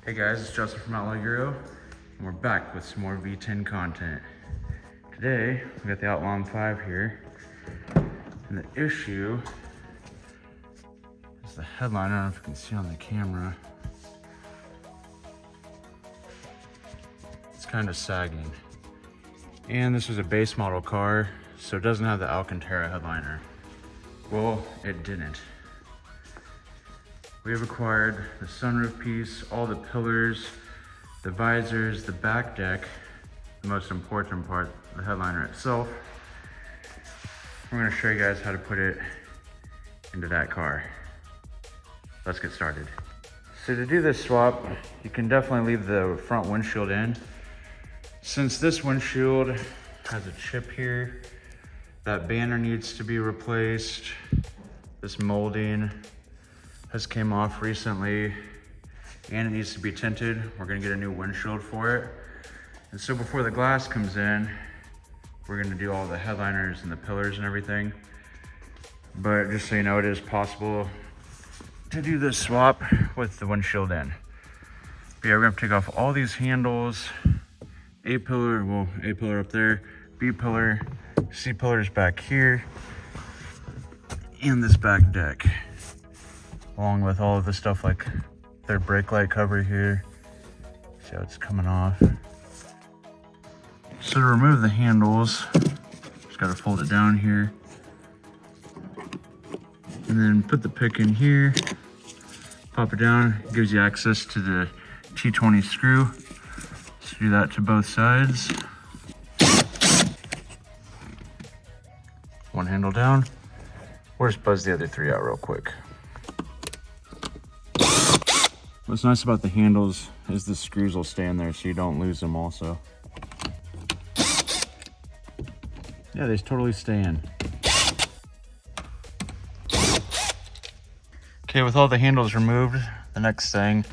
Hey guys, it's Justin from Outlaw and we're back with some more V10 content. Today, we got the Outlaw 5 here, and the issue is the headline. I don't know if you can see on the camera. It's kind of sagging. And this was a base model car, so it doesn't have the Alcantara headliner. Well, it didn't. We have acquired the sunroof piece, all the pillars, the visors, the back deck, the most important part, the headliner itself. We're gonna show you guys how to put it into that car. Let's get started. So to do this swap, you can definitely leave the front windshield in. Since this windshield has a chip here, that banner needs to be replaced. This molding has came off recently and it needs to be tinted. We're gonna get a new windshield for it. And so before the glass comes in, we're gonna do all the headliners and the pillars and everything. But just so you know, it is possible to do this swap with the windshield in. But yeah, we're gonna take off all these handles. A pillar up there, B pillar, C pillars back here, and this back deck. Along with all of the stuff like their brake light cover here. See how it's coming off. So to remove the handles, just gotta fold it down here. And then put the pick in here, pop it down, it gives you access to the T20 screw. So do that to both sides. One handle down. We'll just buzz the other three out real quick. What's nice about the handles is the screws will stay in there so you don't lose them also. Yeah, they totally stay in. Okay, with all the handles removed, the next thing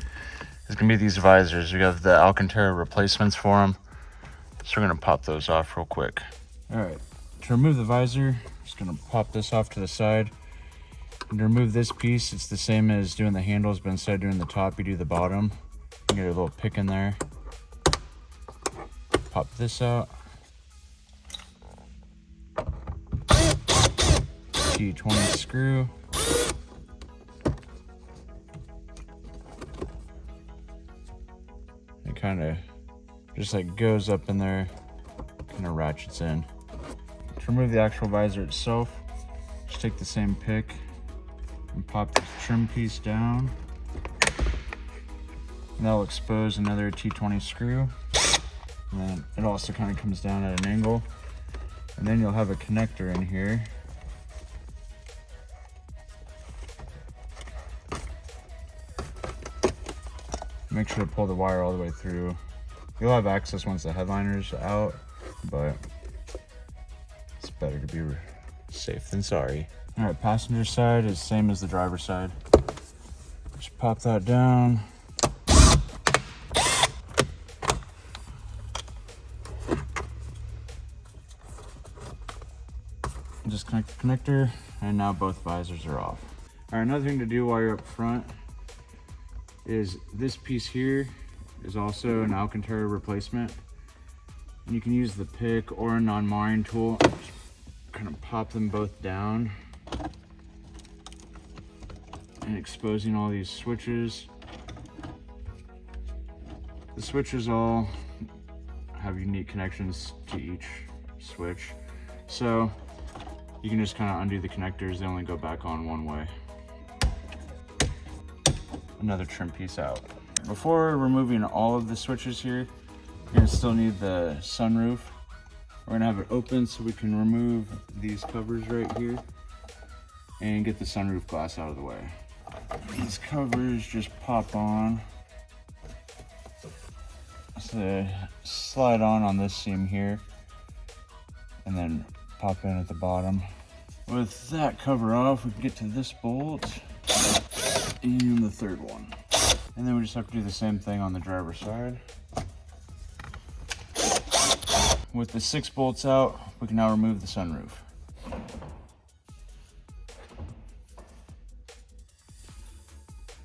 is gonna be these visors. We have the Alcantara replacements for them. So we're gonna pop those off real quick. All right, to remove the visor, just gonna pop this off to the side. And to remove this piece, it's the same as doing the handles, but instead of doing the top, you do the bottom. You get a little pick in there. Pop this out. T20 screw. It kind of just like goes up in there, kind of ratchets in. To remove the actual visor itself, just take the same pick and pop the trim piece down. And that'll expose another T20 screw. And then it also kind of comes down at an angle. And then you'll have a connector in here. Make sure to pull the wire all the way through. You'll have access once the headliner's out, but it's better to be safe than sorry. All right, passenger side is same as the driver's side. Just pop that down. Just connect the connector, and now both visors are off. All right, another thing to do while you're up front is this piece here is also an Alcantara replacement. And you can use the pick or a non-marring tool. Just kind of pop them both down. And exposing all these switches. The switches all have unique connections to each switch. So you can just kind of undo the connectors. They only go back on one way. Another trim piece out. Before removing all of the switches here, you're gonna still need the sunroof. We're gonna have it open so we can remove these covers right here and get the sunroof glass out of the way. These covers just pop on. So they slide on this seam here and then pop in at the bottom. With that cover off, we can get to this bolt and the third one. And then we just have to do the same thing on the driver's side. With the 6 bolts out, we can now remove the sunroof.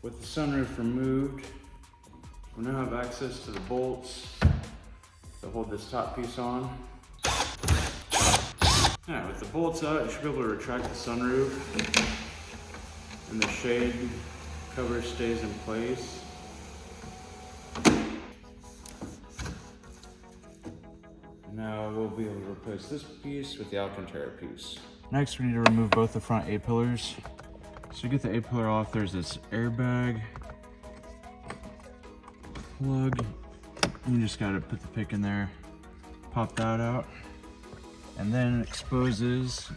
With the sunroof removed, We now have access to the bolts that hold this top piece on. Alright, with the bolts out, you should be able to retract the sunroof, and the shade cover stays in place. Now we'll be able to replace this piece with the Alcantara piece. Next, we need to remove both the front A-pillars. So to get the A-pillar off, there's this airbag plug. You just gotta put the pick in there, pop that out, and then it exposes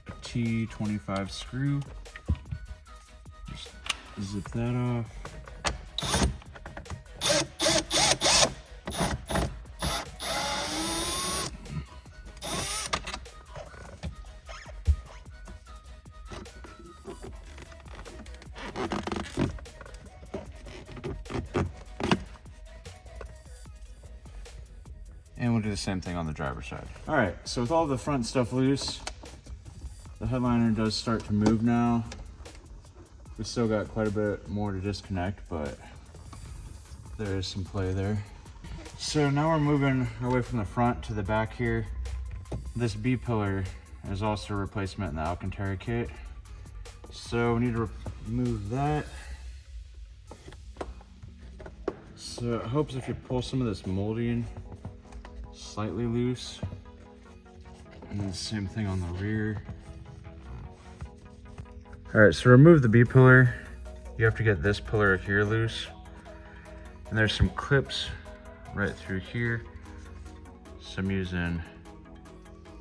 a T25 screw. Just zip that off. And we'll do the same thing on the driver's side. All right, so with all the front stuff loose, the headliner does start to move now. We still got quite a bit more to disconnect, but there is some play there. So now we're moving our way from the front to the back here. This B pillar is also a replacement in the Alcantara kit. So we need to remove that. So it helps if you pull some of this molding slightly loose, and then the same thing on the rear. All right, so remove the B pillar. You have to get this pillar here loose, and there's some clips right through here. So I'm using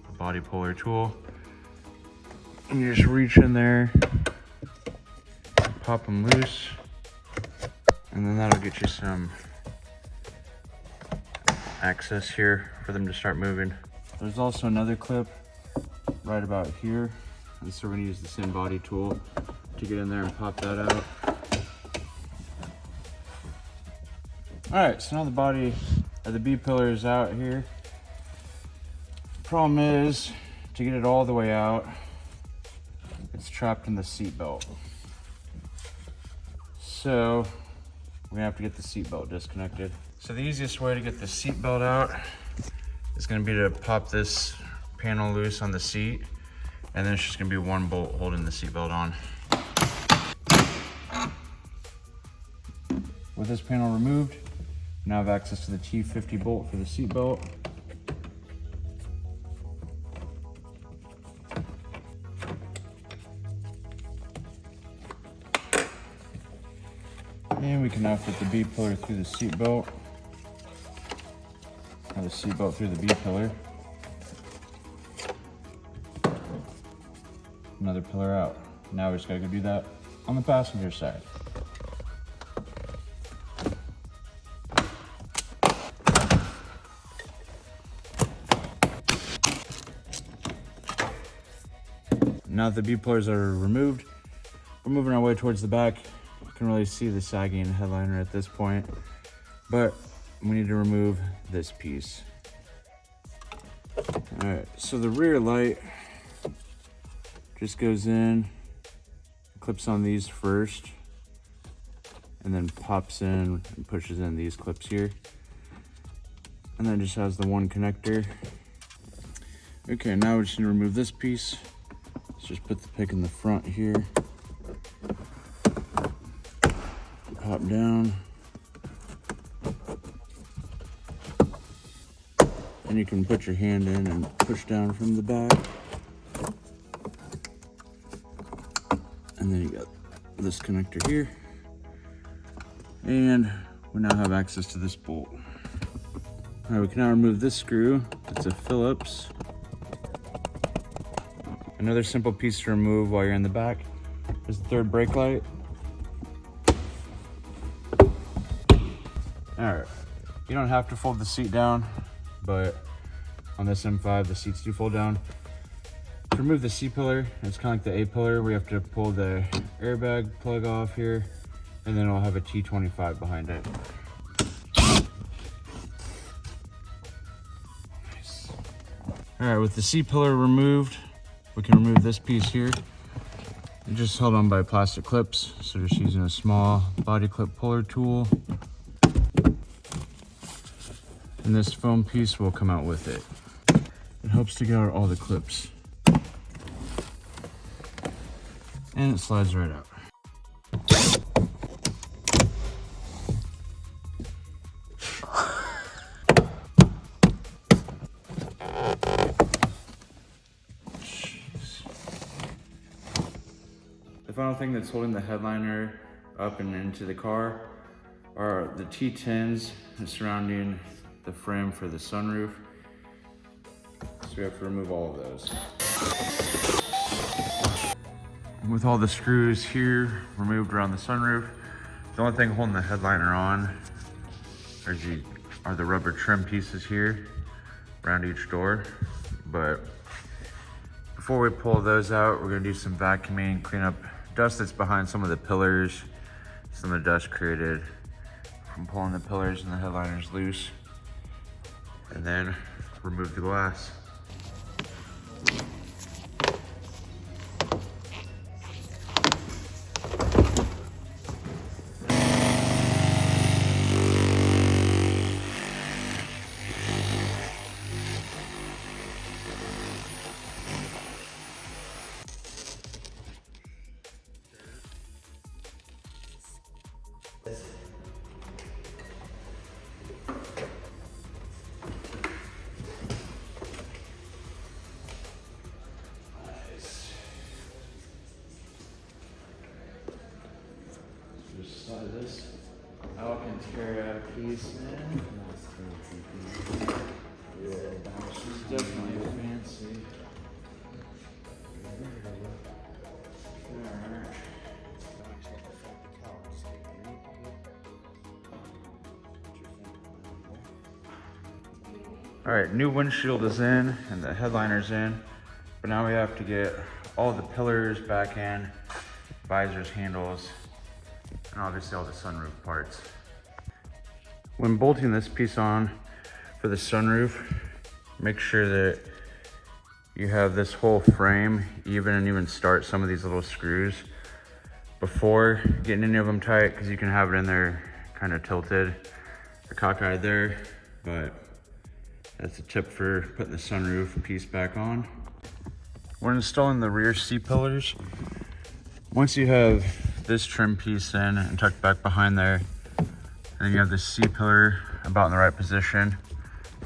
a body puller tool, and you just reach in there, pop them loose, and then that'll get you some access here for them to start moving. There's also another clip right about here, and so we're gonna use the same body tool to get in there and pop that out. All right, so now the body of the B pillar is out here. Problem is, to get it all the way out, it's trapped in the seat belt. So we're gonna have to get the seat belt disconnected. So the easiest way to get the seat belt out is gonna be to pop this panel loose on the seat, and then it's just gonna be one bolt holding the seat belt on. With this panel removed, we now have access to the T50 bolt for the seat belt. And we can now fit the B pillar through the seat belt. Now the seat belt through the B pillar. Another pillar out. Now we just gotta go do that on the passenger side. Now that the B pillars are removed, we're moving our way towards the back. You can really see the sagging headliner at this point, but we need to remove this piece. All right, so the rear light just goes in, clips on these first, and then pops in and pushes in these clips here. And then just has the one connector. Okay, now we just need to remove this piece. Let's just put the pick in the front here. Pop down. And you can put your hand in and push down from the back. And then you got this connector here. And we now have access to this bolt. All right, we can now remove this screw. It's a Phillips. Another simple piece to remove while you're in the back is the third brake light. All right, you don't have to fold the seat down, but on this M5, the seats do fold down. To remove the C pillar, it's kind of like the A pillar, we have to pull the airbag plug off here, and then it'll have a T25 behind it. Nice. All right, with the C pillar removed, we can remove this piece here. It's just held on by plastic clips, so just using a small body clip puller tool. And this foam piece will come out with it. It helps to get out all the clips. And it slides right out. The final thing that's holding the headliner up and into the car are the T10s surrounding the frame for the sunroof. So we have to remove all of those. With all the screws here removed around the sunroof, the only thing holding the headliner on are the rubber trim pieces here around each door. But before we pull those out, we're gonna do some vacuuming, clean up dust that's behind some of the pillars, some of the dust created from pulling the pillars and the headliners loose, and then remove the glass. Slide this out and tear out a piece, man. Yeah, she's definitely fancy. All right, new windshield is in and the headliner's in, but now we have to get all the pillars back in, visors, handles, and obviously all the sunroof parts. When bolting this piece on for the sunroof, make sure that you have this whole frame even and even start some of these little screws before getting any of them tight, because you can have it in there kind of tilted or cockeyed there. But that's a tip for putting the sunroof piece back on. When installing the rear C-pillars, once you have this trim piece in and tucked back behind there, and then you have the C-pillar about in the right position,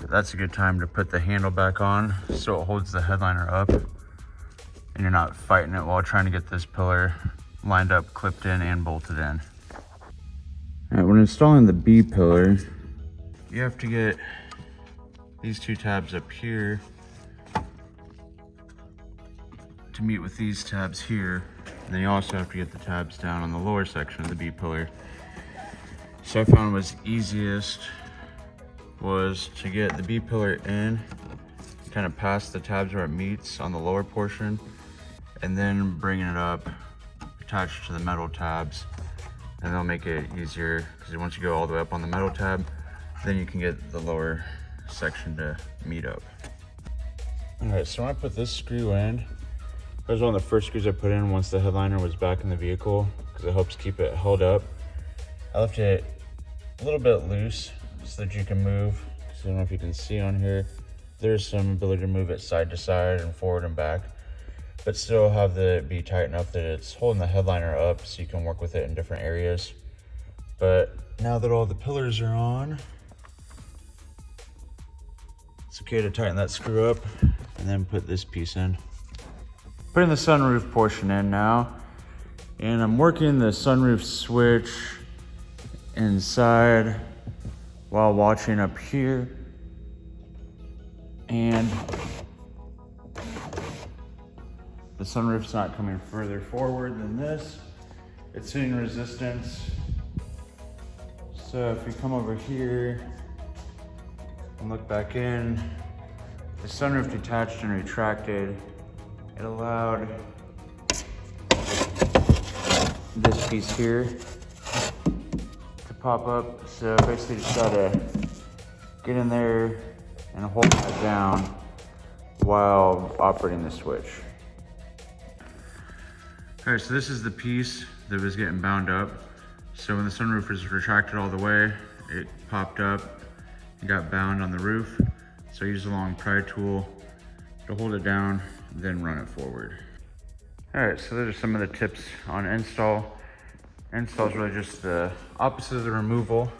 that's a good time to put the handle back on so it holds the headliner up and you're not fighting it while trying to get this pillar lined up, clipped in, and bolted in. All right, when installing the B pillar, you have to get these two tabs up here to meet with these tabs here. And then you also have to get the tabs down on the lower section of the B pillar. So I found was easiest was to get the B pillar in, kind of past the tabs where it meets on the lower portion, and then bringing it up, attached to the metal tabs, and they'll make it easier, because once you go all the way up on the metal tab, then you can get the lower section to meet up. All right, so when I put this screw in, that was one of the first screws I put in once the headliner was back in the vehicle, because it helps keep it held up. I left it a little bit loose so that you can move. So I don't know if you can see on here, there's some ability to move it side to side and forward and back, but still have it be tight enough that it's holding the headliner up so you can work with it in different areas. But now that all the pillars are on, it's okay to tighten that screw up and then put this piece in. Putting the sunroof portion in now, and I'm working the sunroof switch inside while watching up here, and the sunroof's not coming further forward than this. It's hitting resistance. So if we come over here and look back in, the sunroof detached and retracted. It allowed this piece here to pop up. So basically just gotta get in there and hold that down while operating the switch. All right, so this is the piece that was getting bound up. So when the sunroof was retracted all the way, it popped up got bound on the roof. So I used a long pry tool to hold it down, then run it forward. All right, so those are some of the tips on install. Install is really just the opposite of the removal.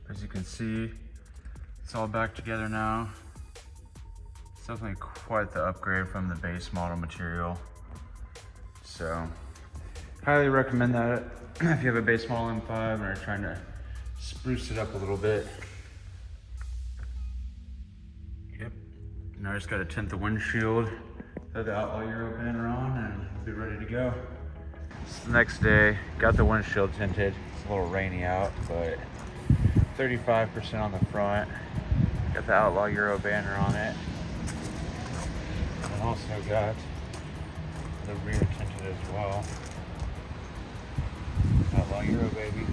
As you can see, it's all back together now. It's definitely quite the upgrade from the base model material. So, highly recommend that if you have a base model M5 and are trying to spruce it up a little bit. Yep, now I just gotta tint the windshield, throw the Outlaw Euro banner on, and we'll be ready to go. It's the next day, got the windshield tinted. It's a little rainy out, but 35% on the front. Got the Outlaw Euro banner on it. And also got the rear tinted as well. Outlaw Euro, baby.